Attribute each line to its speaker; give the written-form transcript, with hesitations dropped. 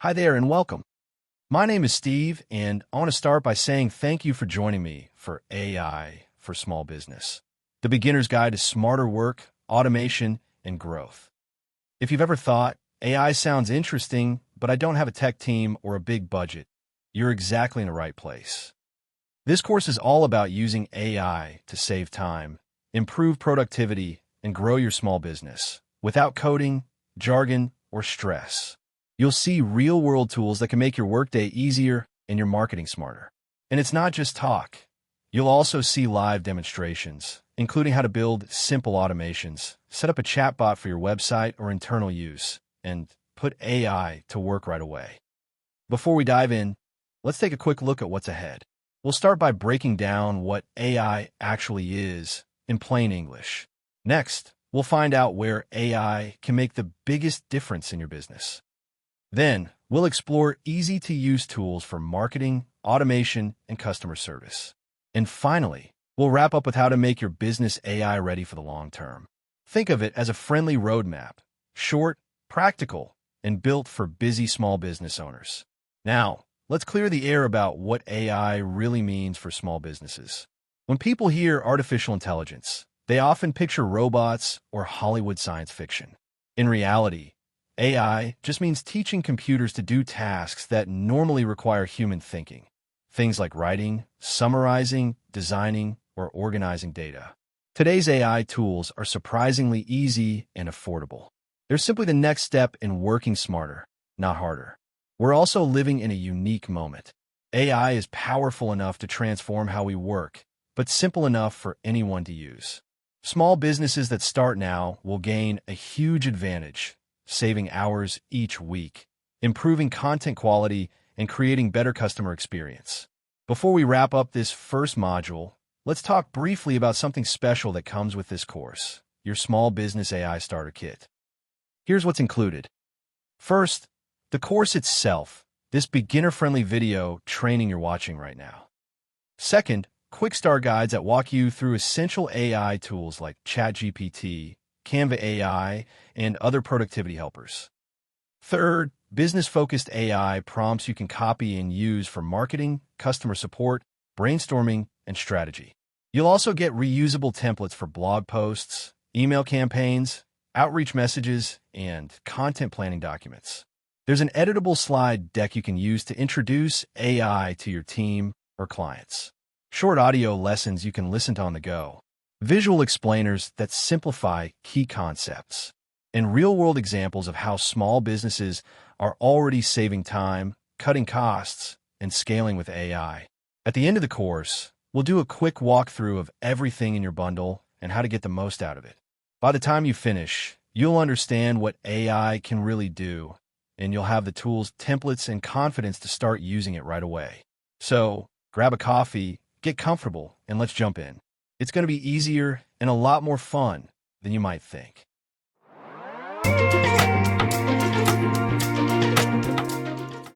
Speaker 1: Hi there and welcome. My name is Steve, and I want to start by saying thank you for joining me for AI for Small Business, the beginner's guide to smarter work, automation, and growth. If you've ever thought, AI sounds interesting, but I don't have a tech team or a big budget, you're exactly in the right place. This course is all about using AI to save time, improve productivity, and grow your small business without coding, jargon, or stress. You'll see real-world tools that can make your workday easier and your marketing smarter. And it's not just talk. You'll also see live demonstrations, including how to build simple automations, set up a chatbot for your website or internal use, and put AI to work right away. Before we dive in, let's take a quick look at what's ahead. We'll start by breaking down what AI actually is in plain English. Next, we'll find out where AI can make the biggest difference in your business. Then, we'll explore easy-to-use tools for marketing, automation, and customer service. And finally, we'll wrap up with how to make your business AI ready for the long term. Think of it as a friendly roadmap, short, practical, and built for busy small business owners. Now, let's clear the air about what AI really means for small businesses. When people hear artificial intelligence, they often picture robots or Hollywood science fiction. In reality, AI just means teaching computers to do tasks that normally require human thinking. Things like writing, summarizing, designing, or organizing data. Today's AI tools are surprisingly easy and affordable. They're simply the next step in working smarter, not harder. We're also living in a unique moment. AI is powerful enough to transform how we work, but simple enough for anyone to use. Small businesses that start now will gain a huge advantage, saving hours each week, improving content quality, and creating better customer experience. Before we wrap up this first module, let's talk briefly about something special that comes with this course, your Small Business AI Starter Kit. Here's what's included. First, the course itself, this beginner-friendly video training you're watching right now. Second, quick start guides that walk you through essential AI tools like ChatGPT, Canva AI, and other productivity helpers. Third, business-focused AI prompts you can copy and use for marketing, customer support, brainstorming, and strategy. You'll also get reusable templates for blog posts, email campaigns, outreach messages, and content planning documents. There's an editable slide deck you can use to introduce AI to your team or clients. Short audio lessons you can listen to on the go. Visual explainers that simplify key concepts, and real-world examples of how small businesses are already saving time, cutting costs, and scaling with AI. At the end of the course, we'll do a quick walkthrough of everything in your bundle and how to get the most out of it. By the time you finish, you'll understand what AI can really do, and you'll have the tools, templates, and confidence to start using it right away. So, grab a coffee, get comfortable, and let's jump in. It's going to be easier and a lot more fun than you might think.